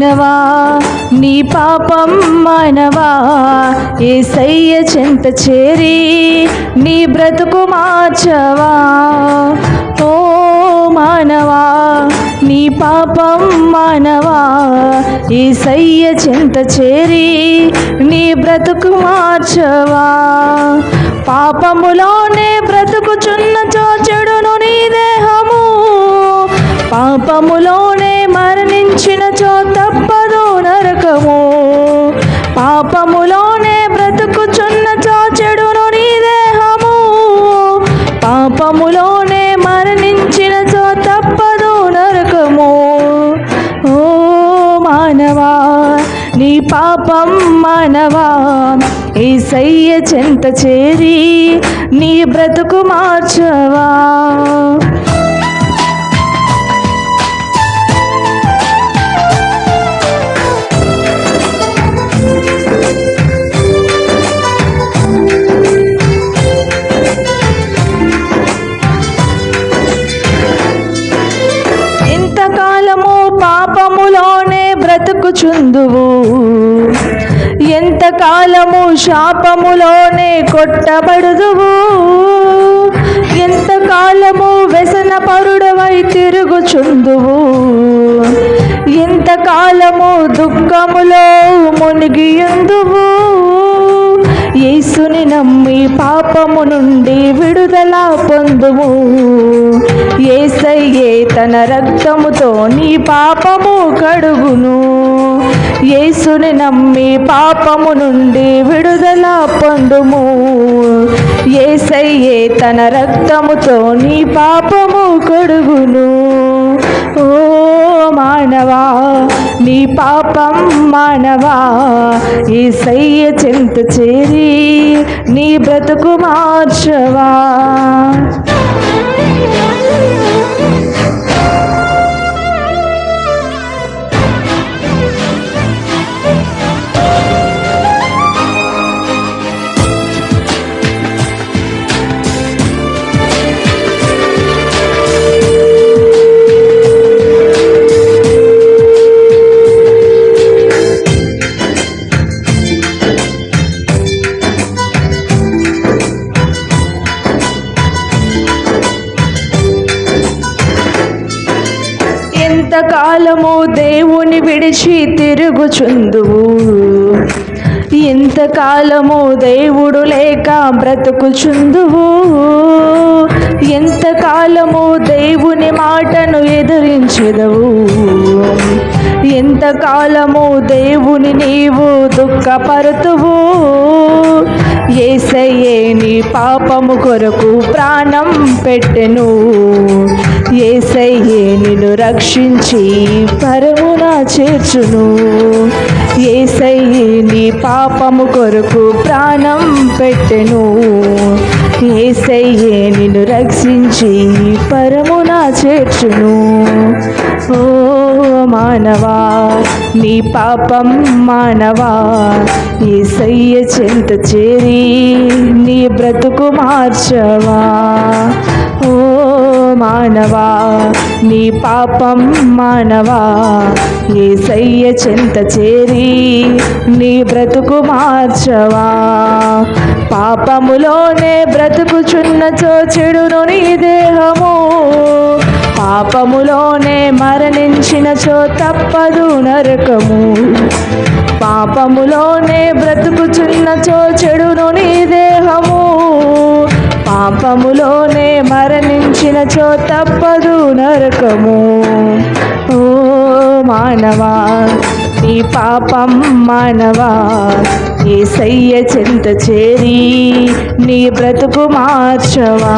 మానవా నీ పాపం మానవా యేసయ్య చెంత చేరి నీ బ్రతుకు మార్చవా. ఓ మానవా నీ పాపం మానవా యేసయ్య చెంత చేరి నీ బ్రతుకు మార్చవా. పాపములోనే బ్రతుకుచున్నచో చెడును నీ దేహము, పాపములోనే మరణించినచో తప్పదు నరకము. పాపములోనే బ్రతుకుచున్నచో చెడును నీ దేహము, పాపములోనే మరణించినచో తప్పదు నరకము. ఓ మానవా నీ పాపం మానవా యేసయ్య చెంత చేరి నీ బ్రతుకు మార్చవా. ఎంతకాలము పాపములోనే బ్రతుకుచుందువు, ఎంతకాలము శాపములోనే కొట్టబడుదువు, ఎంతకాలము వ్యసన పరుడవై తిరుగుచుందువు, ఎంతకాలము దుఃఖములో మునిగియుందువు. యేసుని నమ్మి పాపము నుండి విడుదల పొందుము. యేసయ్యే తన రక్తముతో నీ పాపము కడుగును. యేసుని నమ్మి పాపము నుండి విడుదల పొందుము. యేసయ్యే తన రక్తముతో నీ పాపము కడుగును. ఓ మానవా నీ పాపం మానవా యేసయ్య చెంత చేరి నీ బ్రతుకు మార్చవా. ఎంతకాలము దేవుని విడిచి తిరుగుచుందువు, ఎంతకాలము దేవుడు లేక బ్రతుకుచుందువు, ఎంతకాలము దేవుని మాటను ఎదిరించెదవు, ఎంతకాలము దేవుని నీవు దుఃఖపరుతువు. యేసయ్యే నీ పాపము కొరకు ప్రాణం పెట్టెను. యేసయ్యే నిన్ను రక్షించి పరమున చేర్చును. యేసయ్యే నీ పాపము కొరకు ప్రాణం పెట్టెను. యేసయ్యే నిన్ను రక్షించి పరమున చేర్చును. ఓ మానవా నీ పాపం మానవా యేసయ్య చెంత చేరి నీ బ్రతుకు మార్చవా. ఓ మానవా నీ పాపం మానవా యేసయ్య చెంత చేరి నీ బ్రతుకు మార్చవా. పాపములోనే బ్రతుకుచున్నచో చెడును నీ దేహము, పాపములోనే మరణించినచో తప్పదు నరకము. పాపములోనే బ్రతుకుచున్నచో చెడును నీ దేహము, పాపములోనే మరణించినచో తప్పదు నరకము. ఓ మానవా నీ పాపం మానవా యేసయ్య చెంత చేరి నీ బ్రతుకు మార్చవా.